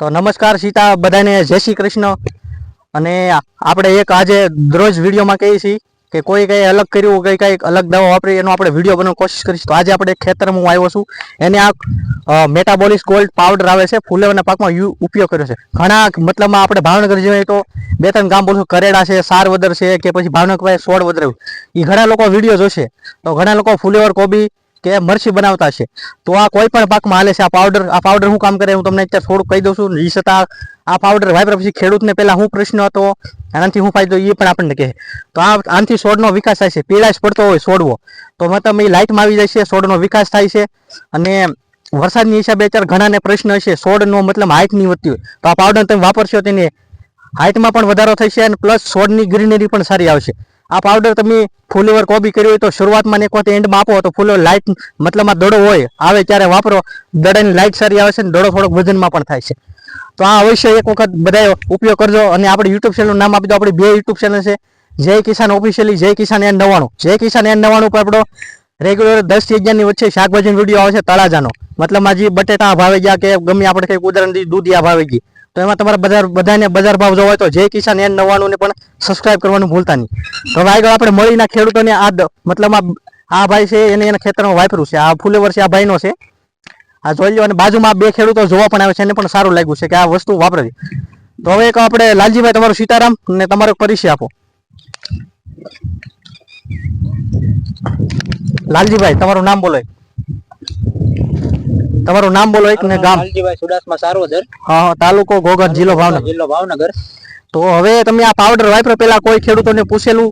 તો નમસ્કાર સીતા બધાને જય શ્રી કૃષ્ણ। અને આપણે એક આજે દરરોજ વિડીયોમાં કહીએ છીએ કે કોઈ કંઈ અલગ કર્યું કંઈ અલગ દવા વાપરી એનો આપણે વિડીયો બનાવવાની કોશિશ કરીશું। તો આજે આપણે ખેતરમાં હું આવ્યો છું, એને આ મેટાબોલિસ ગોલ્ડ પાવડર આવે છે ફૂલેવાના પાકમાં ઉપયોગ કર્યો છે। ઘણા મતલબમાં આપણે ભાવનગર જોઈએ તો બે ત્રણ ગામ બોલશું, કરેડા છે, સારવદર છે કે પછી ભાવનગર પાસે સોળવદર, એ ઘણા લોકો વિડીયો જોશે તો ઘણા લોકો ફુલેવર કોબી કે મરચી બનાવતા છે। તો આ કોઈ પણ પાકમાં હાલે છે। આ પાવડર શું કામ કરે હું તમને અત્યારે થોડુંક કહી દઉં છું। એ છતાં આ પાવડર વાપર્યા પછી ખેડૂતને પહેલા શું પ્રશ્ન હતો, આનાથી શું ફાયદો એ પણ આપણને કહે। તો આનાથી છોડનો વિકાસ થાય છે। પીળાશ પડતો હોય છોડવો તો મતલબ એ લાઇટમાં આવી જાય છે, છોડનો વિકાસ થાય છે। અને વરસાદની હિસાબે અત્યારે ઘણાને પ્રશ્ન હશે છોડનો મતલબ હાઇટ નહીં વધતી હોય, તો આ પાવડર તમે વાપરશો તેને હાઇટમાં પણ વધારો થશે અને પ્લસ છોડની ગ્રીનરી પણ સારી આવશે। આ પાવડર તમે ફુલેવર કોબી કરી હોય તો શરૂઆતમાં એક વખત એન્ડમાં આપો તો ફુલેવર લાઇટ મતલબમાં દડો હોય આવે ત્યારે વાપરો, દડાની લાઇટ સારી આવે છે અને દડો થોડોક વજનમાં પણ થાય છે। તો આ અવશ્ય એક વખત બધા ઉપયોગ કરજો। અને આપણે યુટ્યુબ ચેનલનું નામ આપી દો, આપણી બે યુટ્યુબ ચેનલ છે, જય કિસાન ઓફિશિયલી, જય કિસાન N99। જય કિસાન N99 પર આપણો રેગ્યુલર 10 થી 11ની વચ્ચે શાકભાજીનો વિડીયો આવે છે તળાજાનો, મતલબ જે બટેટા ભાવે ગયા કે ગમે આપણે કંઈક ઉદાહરણ દૂધિયા ભાવે ગઈ તો એમાં તમારે બધાને બજાર ભાવ જોવા હોય તો જય કિસાન N99 ને પણ સબસ્ક્રાઇબ કરવાનું ભૂલતા નહીં। તો હવે આગળ આપણે મળીના ખેડૂતોને આ મતલબ આ ભાઈ છે એને એના ખેતરમાં વાપર્યું છે, આ ફુલેવર છે આ ભાઈનો છે, આ જોઈ લો। અને બાજુમાં બે ખેડૂતો જોવા પણ આવે છે, એને પણ સારું લાગ્યું છે કે આ વસ્તુ વાપરવી। તો હવે એક આપણે લાલજીભાઈ તમારું સીતારામ ને તમારો પરિચય આપો। લાલજીભાઈ તમારું નામ બોલો, તમારું નામ બોલો એક ને ગામ। લાલજીભાઈ સુડાસમા સારવદર, હા, તાલુકો ઘોઘર, જિલ્લો ભાવનગર, જિલ્લો ભાવનગર। તો હવે તમે આ પાવડર વાપરો પેલા કોઈ ખેડૂતોને પૂછેલું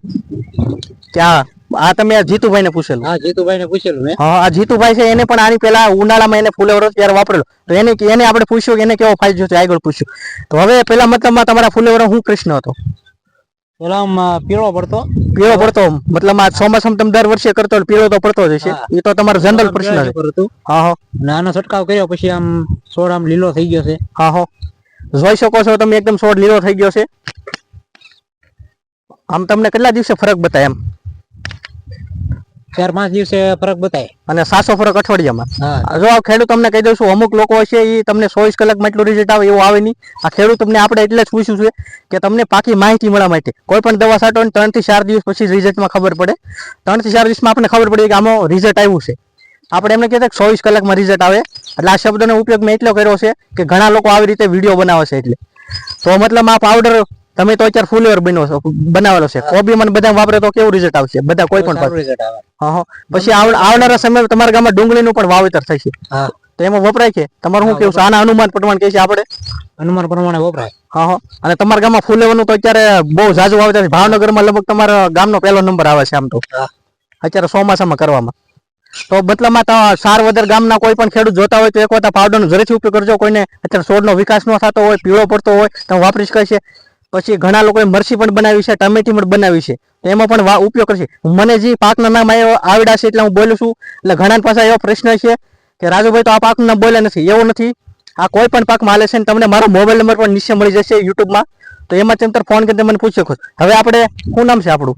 કે આ તમે જીતુભાઈ ને પૂછેલું? હા, જીતુભાઈ ને પૂછેલું મેં। હા, આ જીતુભાઈ છે એને પણ આની પેલા ઉનાળામાં એને ફુલેવર ત્યારે વાપરેલો, તો એને આપણે પૂછ્યું કે એને કેવો ફાયદો છે, આગળ પૂછ્યું। તો હવે પેલા મતલબમાં તમારા ફુલેવર શું પ્રશ્ન હતો? પેલા પીળો પડતો મતલબ આ ચોમાસામાં તમે દર વર્ષે કરતો પીળો તો પડતો જ હશે, એ તો તમારો જનરલ પ્રશ્ન છે। હા હા, નાનો છંટકાવ કર્યો પછી આમ છોડ આમ લીલો થઈ ગયો છે। હા હા, જોઈ શકો છો તમે એકદમ છોડ લીલો થઈ ગયો છે। આમ તમને કેટલા દિવસે ફરક બતાય? એમ 4-5 દિવસે ફરક બતાય અને સાસો ફરક અઠવાડિયામાં। હા, જો આ ખેડૂત તમને કહી દઉં છું, અમુક લોકો હશે એ તમને 24 કલાકમાં એટલું રિઝલ્ટ આવે એવું આવે નહીં। આ ખેડૂત તમને આપણે એટલે જ પૂછ્યું છે કે તમને પાકી માહિતી મળવા માટે કોઈ પણ દવા છાંટો ને 3 થી 4 દિવસ પછી રિઝલ્ટમાં ખબર પડે, 3 થી 4 દિવસમાં આપણને ખબર પડે કે આમાં રિઝલ્ટ આવ્યું છે। આપણે એમને કહેતા 24 કલાકમાં રિઝલ્ટ આવે, એટલે આ શબ્દનો ઉપયોગ મેં એટલો કર્યો છે કે ઘણા લોકો આવી રીતે વિડીયો બનાવે છે એટલે। તો મતલબ આ પાવડર તમે તો અત્યારે ફુલેવર બનાવેલો છે, કોબી મને બધા વાપરે તો કેવું રિઝલ્ટ આવશે? બધા કોઈ પણ રિઝલ્ટ આવે। હા હા, પછી આવનારા સમયમાં તમારા ગામમાં ડુંગળીનું પણ વાવેતર થશે, હા, તો એમાં વપરાય છે? તમારું શું કેવું છે? આના અનુમાન પ્રમાણે કહે છે આપણે અનુમાન પ્રમાણે વપરાય। હા હા, અને તમારા ગામમાં ફુલેવરનું તો અત્યારે બહુ ઝાઝુ વાવેતર છે, ભાવનગરમાં લગભગ તમારા ગામનો પહેલો નંબર આવે છે આમ તો અત્યારે ચોમાસામાં કરવામાં। તો મતલબમાં સારવદર ગામના કોઈ પણ ખેડૂત જોતા હોય તો એક વખત પાવડરનો જરૂરથી ઉપયોગ કરજો। કોઈને અત્યારે છોડનો વિકાસ ન થતો હોય, પીળો પડતો હોય તો વાપરી શકાય છે। પછી ઘણા લોકોએ મરચી પણ બનાવી છે, ટમેટી પણ બનાવી છે, તો એમાં પણ ઉપયોગ કરશે। મને જે પાકના નામ આવડ્યા છે એટલે હું બોલું છું। એટલે ઘણા પાસે એવો પ્રશ્ન છે કે રાજુભાઈ તો આ પાકનું નામ બોલ્યા નથી, એવું નથી। આ કોઈ પણ પાકમાં હાલે છે, તમને મારો મોબાઈલ નંબર પણ નીચે મળી જશે યુટ્યુબમાં, તો એમાં તમે ફોન કરીને મને પૂછી શકો। હવે આપણે શું નામ છે આપણું?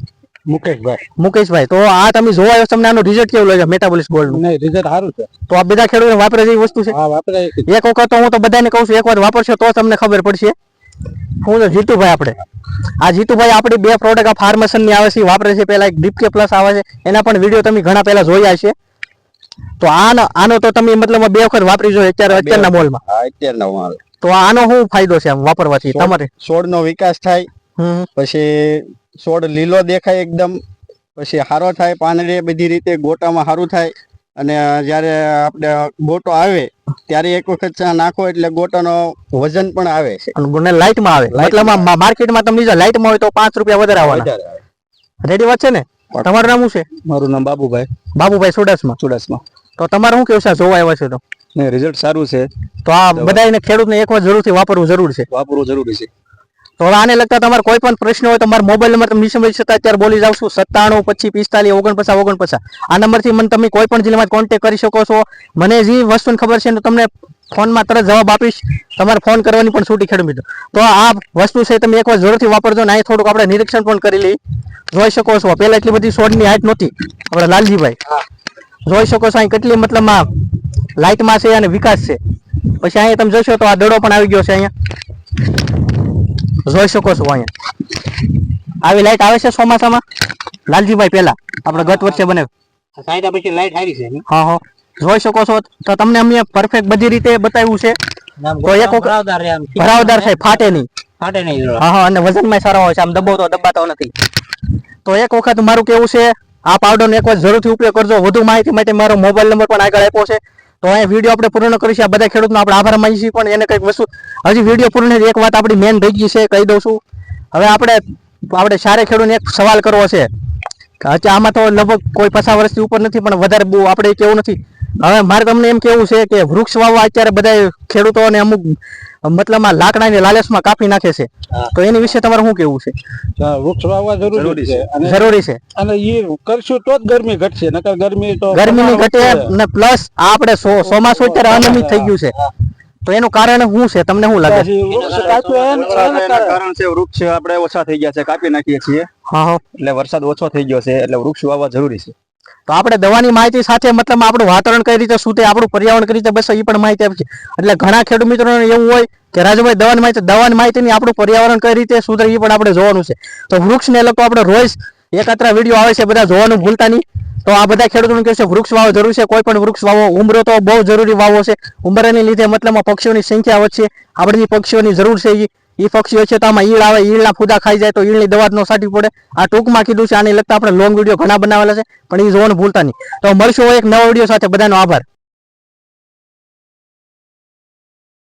મુકેશભાઈ। તો આ તમે જોવા આવ્યો, તમને આનું રિઝલ્ટ કેવું લાગે મેટાબોલિસ ગોલ્ડ નું? રિઝલ્ટ સારું છે। તો આ બધા ખેડૂતો વાપરે જેવી વસ્તુ છે? હા, વાપરાય। એક વખત તો હું તો બધાને કહું છું, એક વાર વાપરશો તો તમને ખબર પડશે। હું જીતુભાઈ આપણે આ જીતુભાઈ આપણી બે પ્રોડક્ટ આ ફાર્મસનની આવે છે વાપરે છે, પેલા એક ડીપકે પ્લસ આવે છે, એના પણ વિડીયો તમે ઘણા પહેલા જોયા છે। તો આનો તો તમે મતલબ 2 વખત વાપરી જો અત્યારના મોલમાં? હા, અત્યારના માલ। તો આનો શું ફાયદો છે આમ વાપરવાથી? તમારે છોડનો વિકાસ થાય, પછી છોડ લીલો દેખાય એકદમ, પછી સારો થાય, પાંદડે બધી રીતે ગોટામાં સારું થાય। અને જ્યારે આપણે ગોટો આવે ત્યારે એક વખત નાખો એટલે ગોટાનો વજન પણ આવે છે અને લાઇટમાં આવે, મતલબ માર્કેટમાં તમે લીધા લાઇટમાં હોય તો 5 રૂપિયા વધારે આવવાના। રેડી વાત છે ને? તમારું નામ શું છે? મારું નામ બાબુભાઈ। બાબુભાઈ સુડાસમા। તો તમારે શું કેવું છે જોવા આવ્યા છે તો? રિઝલ્ટ સારું છે, તો આ બધાને ખેડૂતને એક વાર જરૂરથી વાપરવું જરૂરી છે। તો હવે આને લગતા તમારે કોઈ પણ પ્રશ્ન હોય તો મારો મોબાઈલ નંબર તમે નીચે મળી શકતા અત્યારે બોલી જાવ છું, 97 25 45 49 49। આ નંબરથી મને તમે કોઈ પણ જિલ્લામાં કોન્ટેક્ટ કરી શકો છો। મને જે વસ્તુની ખબર છે તો તમને ફોનમાં તરત જવાબ આપીશ, તમારે ફોન કરવાની પણ છૂટી ખેડૂત મિત્રો। તો આ વસ્તુ છે તમે એકવાર જરૂરથી વાપરજો ને અહીં થોડુંક આપણે નિરીક્ષણ પણ કરી લઈ। જોઈ શકો છો પહેલા એટલી બધી છોડની હાઈટ નહોતી, આપણે લાલજીભાઈ જોઈ શકો છો અહીં કેટલી મતલબમાં લાઇટમાં છે અને વિકાસ છે। પછી અહીંયા તમે જોશો તો આ દડો પણ આવી ગયો છે અહીંયા જોઈ શકો છો અહીંયા આવી લાઈટ આવે છે ચોમાસામાં લાલજીભાઈ પેલા આપણે ગત વર્ષે બને સાયદા પછી લાઈટ હારી છે એની. હા જોઈ શકો છો તો તમને અમે પરફેક્ટ બધી રીતે બતાવ્યું છે આમ તો એક વખત ભરાવદાર છે આમ. ભરાવદાર છે ફાટે નહીં ફાટે નહીં જરા. હા અને વજનમાં સારા હોય છે આમ દબાતો નથી તો એક વખત મારું કેવું છે આ પાવડરનો એક વખત જરૂરથી ઉપયોગ કરજો વધુ માહિતી માટે મારો મોબાઈલ નંબર પણ આગળ આપ્યો છે તો અહીંયા વિડીયો આપણે પૂર્ણ કરીશું આ બધા ખેડૂતનો આપણે આભાર માનીએ છીએ પણ એને કંઈક વસ્તુ હજી વિડીયો પૂર્ણ એક વાત આપણી મેન રહી ગઈ છે કહી દઉં છું હવે આપણે સારે ખેડૂતને એક સવાલ કરવો છે કે આમાં તો લગભગ કોઈ 50 વર્ષથી ઉપર નથી પણ વધારે બહુ આપણે કેવું નથી હવે મારે તમને એમ કેવું છે કે વૃક્ષ વાવવા અત્યારે બધા ખેડૂતોને અમુક મતલબમાં લાકડાની લાલચમાં કાપી નાખે છે તો એની વિશે તમારે શું કેવું છે વૃક્ષ વાવવા જરૂરી છે જરૂરી છે અને એ કરશું તો જ ગરમી ઘટશે નકર ગરમી તો ગરમીની ઘટે ને પ્લસ આપણે ચોમાસું અત્યારે અનિયમિત થઈ ગયું છે તો એનું કારણ શું છે તમને શું લાગે છે વૃક્ષ કાપ્યું એના કારણ છે વૃક્ષ આપણે ઓછા થઈ ગયા છે કાપી નાખીએ છીએ હા એટલે વરસાદ ઓછો થઈ ગયો છે એટલે વૃક્ષ વાવવા જરૂરી છે તો આપણે દવાની માહિતી સાથે મતલબ આપણું વાતાવરણ કઈ રીતે શું આપણું પર્યાવરણ કઈ રીતે બસ એ પણ માહિતી આપી છે એટલે ઘણા ખેડૂત મિત્રોને એવું હોય કે રાજુભાઈ દવાની માહિતી ની આપણું પર્યાવરણ કઈ રીતે સુધરે એ પણ આપણે જોવાનું છે તો વૃક્ષને લગતો આપણે રોજ એકાત્રા વિડીયો આવે છે બધા જોવાનું ભૂલતા નહીં તો આ બધા ખેડૂતોને કહે છે વૃક્ષ વાવો જરૂર છે કોઈ પણ વૃક્ષ વાવો ઉંબરો તો બહુ જરૂરી વાવો છે ઉંબરાને લીધે મતલબમાં પક્ષીઓની સંખ્યા વધશે આપણે પક્ષીઓની જરૂર છે એ પક્ષીઓ છે તો આમાં ઈળ આવે ઈળના ફૂદા ખાઈ જાય તો ઈળની દવા નો સાટી પડે આ ટૂંકમાં કીધું છે આને લગતા આપણે લોંગ વિડીયો ઘણા બનાવેલા છે પણ એ જોવાનું ભૂલતા નહીં તો મળશું એક નવા વિડીયો સાથે બધાનો આભાર